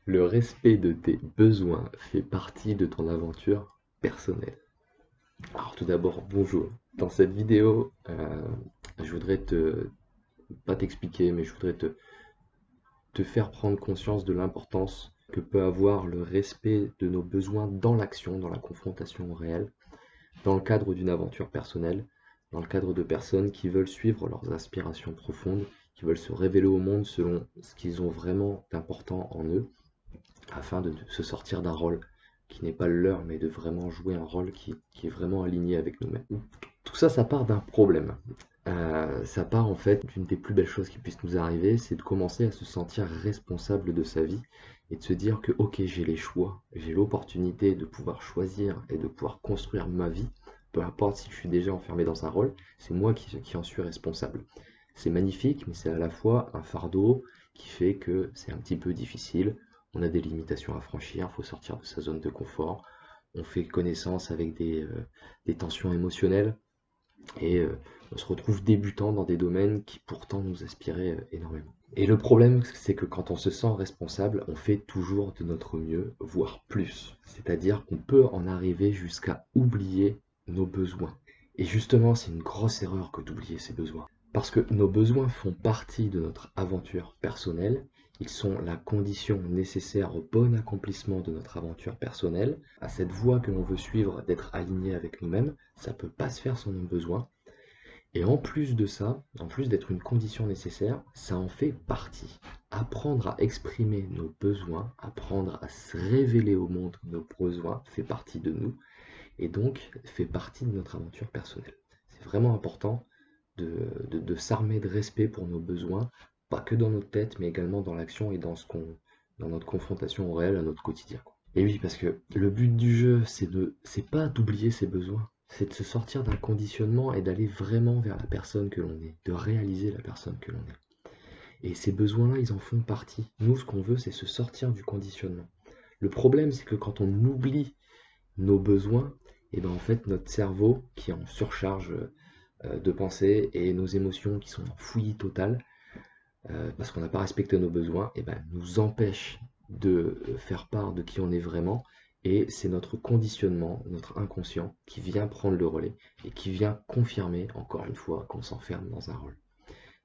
Le respect de tes besoins fait partie de ton aventure personnelle. Alors tout d'abord, bonjour. Dans cette vidéo, je voudrais pas t'expliquer, mais je voudrais te faire prendre conscience de l'importance que peut avoir le respect de nos besoins dans l'action, dans la confrontation au réel, dans le cadre d'une aventure personnelle, dans le cadre de personnes qui veulent suivre leurs aspirations profondes, qui veulent se révéler au monde selon ce qu'ils ont vraiment d'important en eux, afin de se sortir d'un rôle qui n'est pas le leur, mais de vraiment jouer un rôle qui est vraiment aligné avec nous-mêmes. Tout ça, ça part d'un problème. Ça part en fait d'une des plus belles choses qui puissent nous arriver, c'est de commencer à se sentir responsable de sa vie et de se dire que ok, j'ai les choix, j'ai l'opportunité de pouvoir choisir et de pouvoir construire ma vie, peu importe si je suis déjà enfermé dans un rôle, c'est moi qui en suis responsable. C'est magnifique, mais c'est à la fois un fardeau qui fait que c'est un petit peu difficile. On a des limitations à franchir, il faut sortir de sa zone de confort. On fait connaissance avec des tensions émotionnelles et on se retrouve débutant dans des domaines qui pourtant nous aspiraient énormément. Et le problème, c'est que quand on se sent responsable, on fait toujours de notre mieux, voire plus. C'est-à-dire qu'on peut en arriver jusqu'à oublier nos besoins. Et justement, c'est une grosse erreur que d'oublier ses besoins. Parce que nos besoins font partie de notre aventure personnelle, ils sont la condition nécessaire au bon accomplissement de notre aventure personnelle, à cette voie que l'on veut suivre d'être aligné avec nous-mêmes, ça ne peut pas se faire sans nos besoins. Et en plus de ça, en plus d'être une condition nécessaire, ça en fait partie. Apprendre à exprimer nos besoins, apprendre à se révéler au monde nos besoins fait partie de nous et donc fait partie de notre aventure personnelle. C'est vraiment important de s'armer de respect pour nos besoins, pas que dans notre tête, mais également dans l'action et dans notre confrontation au réel, à notre quotidien. Et oui, parce que le but du jeu, c'est pas d'oublier ses besoins, c'est de se sortir d'un conditionnement et d'aller vraiment vers la personne que l'on est, de réaliser la personne que l'on est. Et ces besoins-là, ils en font partie. Nous, ce qu'on veut, c'est se sortir du conditionnement. Le problème, c'est que quand on oublie nos besoins, et ben en fait, notre cerveau, qui est en surcharge de pensée, et nos émotions qui sont en fouillis total, parce qu'on n'a pas respecté nos besoins, et ben, nous empêche de faire part de qui on est vraiment. Et c'est notre conditionnement, notre inconscient, qui vient prendre le relais et qui vient confirmer, encore une fois, qu'on s'enferme dans un rôle.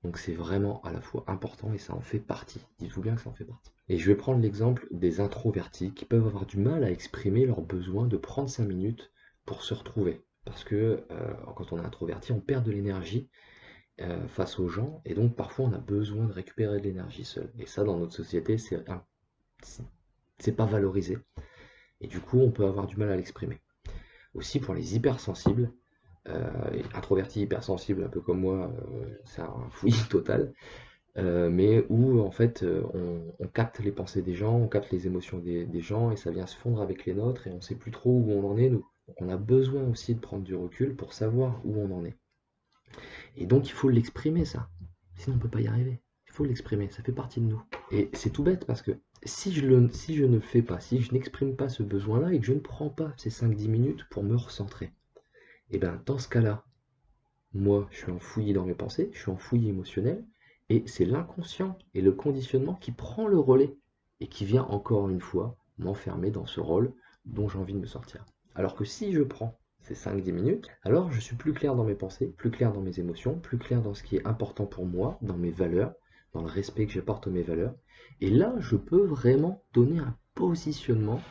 Donc c'est vraiment à la fois important et ça en fait partie. Dites-vous bien que ça en fait partie. Et je vais prendre l'exemple des introvertis qui peuvent avoir du mal à exprimer leurs besoins de prendre 5 minutes pour se retrouver. Parce que quand on est introverti, on perd de l'énergie face aux gens, et donc parfois on a besoin de récupérer de l'énergie seul. Et ça, dans notre société, c'est pas valorisé. Et du coup, on peut avoir du mal à l'exprimer. Aussi pour les hypersensibles, introvertis, hypersensibles, un peu comme moi, c'est un fouillis total, mais où en fait on capte les pensées des gens, on capte les émotions des gens, et ça vient se fondre avec les nôtres, et on sait plus trop où on en est, nous. Donc on a besoin aussi de prendre du recul pour savoir où on en est. Et donc il faut l'exprimer ça. Sinon on ne peut pas y arriver. Il faut l'exprimer, ça fait partie de nous. Et c'est tout bête parce que si je ne le fais pas, si je n'exprime pas ce besoin-là et que je ne prends pas ces 5-10 minutes pour me recentrer, et bien dans ce cas-là, moi je suis enfoui dans mes pensées, je suis enfoui émotionnel, et c'est l'inconscient et le conditionnement qui prend le relais et qui vient encore une fois m'enfermer dans ce rôle dont j'ai envie de me sortir. Alors que si je prends ces 5-10 minutes, alors je suis plus clair dans mes pensées, plus clair dans mes émotions, plus clair dans ce qui est important pour moi, dans mes valeurs, dans le respect que j'apporte à mes valeurs. Et là, je peux vraiment donner un positionnement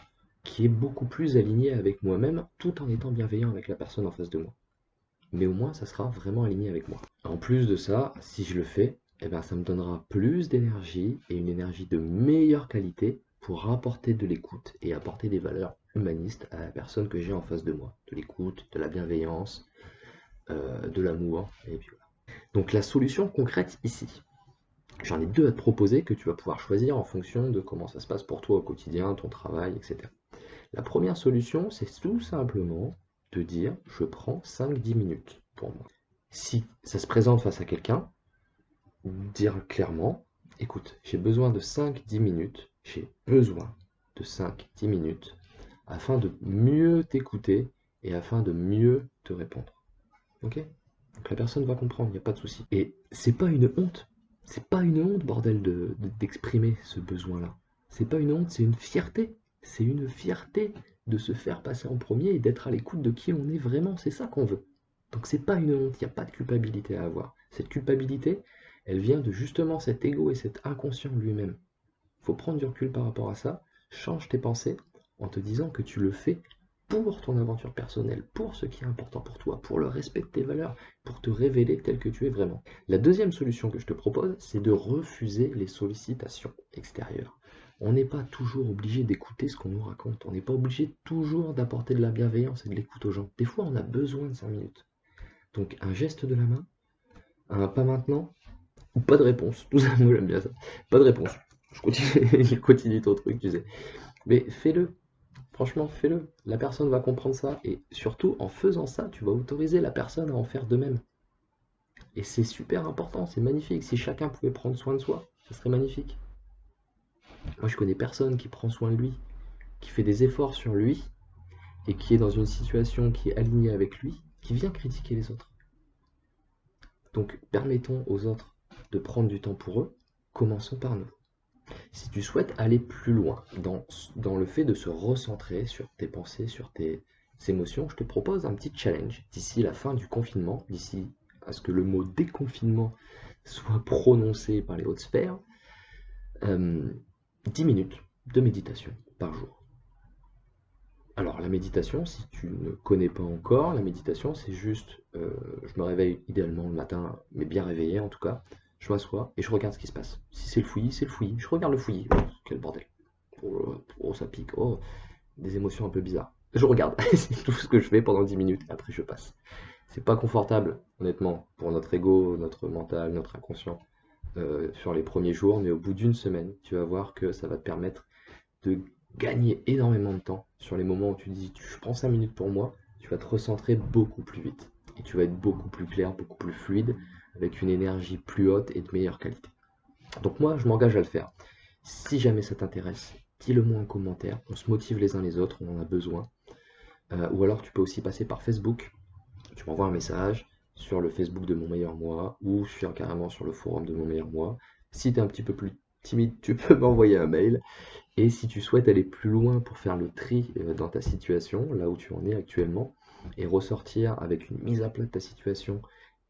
qui est beaucoup plus aligné avec moi-même, tout en étant bienveillant avec la personne en face de moi. Mais au moins, ça sera vraiment aligné avec moi. En plus de ça, si je le fais, eh ben, ça me donnera plus d'énergie et une énergie de meilleure qualité pour apporter de l'écoute et apporter des valeurs humanistes à la personne que j'ai en face de moi. De l'écoute, de la bienveillance, de l'amour, et puis voilà. Donc la solution concrète ici, j'en ai deux à te proposer que tu vas pouvoir choisir en fonction de comment ça se passe pour toi au quotidien, ton travail, etc. La première solution, c'est tout simplement de dire je prends 5-10 minutes pour moi. Si ça se présente face à quelqu'un, dire clairement, écoute, j'ai besoin de 5-10 minutes, j'ai besoin de 5-10 minutes afin de mieux t'écouter et afin de mieux te répondre. Ok? Donc la personne va comprendre, il n'y a pas de souci. Et c'est pas une honte. C'est pas une honte, bordel, d'exprimer ce besoin-là. C'est pas une honte, c'est une fierté. C'est une fierté de se faire passer en premier et d'être à l'écoute de qui on est vraiment. C'est ça qu'on veut. Donc c'est pas une honte, il n'y a pas de culpabilité à avoir. Cette culpabilité, elle vient de justement cet ego et cet inconscient lui-même. Il faut prendre du recul par rapport à ça. Change tes pensées en te disant que tu le fais pour ton aventure personnelle, pour ce qui est important pour toi, pour le respect de tes valeurs, pour te révéler tel que tu es vraiment. La deuxième solution que je te propose, c'est de refuser les sollicitations extérieures. On n'est pas toujours obligé d'écouter ce qu'on nous raconte. On n'est pas obligé toujours d'apporter de la bienveillance et de l'écoute aux gens. Des fois, on a besoin de 5 minutes. Donc, un geste de la main, un pas maintenant, ou pas de réponse. Tout ça, moi j'aime bien ça. Pas de réponse. Je continue ton truc, tu sais. Mais fais-le. Franchement, fais-le. La personne va comprendre ça. Et surtout, en faisant ça, tu vas autoriser la personne à en faire de même. Et c'est super important, c'est magnifique. Si chacun pouvait prendre soin de soi, ça serait magnifique. Moi, je connais personne qui prend soin de lui, qui fait des efforts sur lui, et qui est dans une situation qui est alignée avec lui, qui vient critiquer les autres. Donc, permettons aux autres de prendre du temps pour eux. Commençons par nous. Si tu souhaites aller plus loin dans le fait de se recentrer sur tes pensées, sur tes émotions, je te propose un petit challenge d'ici la fin du confinement, d'ici à ce que le mot déconfinement soit prononcé par les hautes sphères, 10 minutes de méditation par jour. Alors la méditation, si tu ne connais pas encore, la méditation c'est juste, je me réveille idéalement le matin, mais bien réveillé en tout cas, je m'assois et je regarde ce qui se passe. Si c'est le fouillis, c'est le fouillis. Je regarde le fouillis. Oh, quel bordel. Oh, ça pique. Oh, des émotions un peu bizarres. Je regarde. C'est tout ce que je fais pendant 10 minutes. Après, je passe. C'est pas confortable, honnêtement, pour notre ego, notre mental, notre inconscient, sur les premiers jours. Mais au bout d'une semaine, tu vas voir que ça va te permettre de gagner énormément de temps sur les moments où tu dis je prends 5 minutes pour moi. Tu vas te recentrer beaucoup plus vite. Et tu vas être beaucoup plus clair, beaucoup plus fluide, avec une énergie plus haute et de meilleure qualité. Donc moi, je m'engage à le faire. Si jamais ça t'intéresse, dis-le moi en commentaire. On se motive les uns les autres, on en a besoin. Ou alors tu peux aussi passer par Facebook. Tu m'envoies un message sur le Facebook de Mon Meilleur Moi ou carrément sur le forum de Mon Meilleur Moi. Si tu es un petit peu plus timide, tu peux m'envoyer un mail. Et si tu souhaites aller plus loin pour faire le tri dans ta situation, là où tu en es actuellement, et ressortir avec une mise à plat de ta situation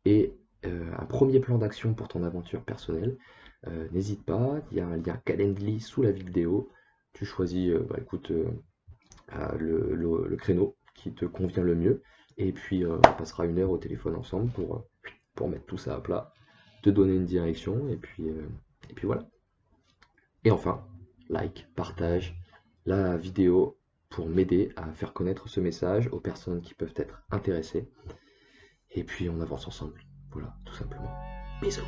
et un premier plan d'action pour ton aventure personnelle, n'hésite pas, il y a un lien Calendly sous la vidéo. Tu choisis le créneau qui te convient le mieux. Et puis on passera 1 heure au téléphone ensemble pour mettre tout ça à plat, te donner une direction, et puis voilà. Et enfin, like, partage la vidéo pour m'aider à faire connaître ce message aux personnes qui peuvent être intéressées. Et puis on avance ensemble. Voilà, tout simplement. Bisous.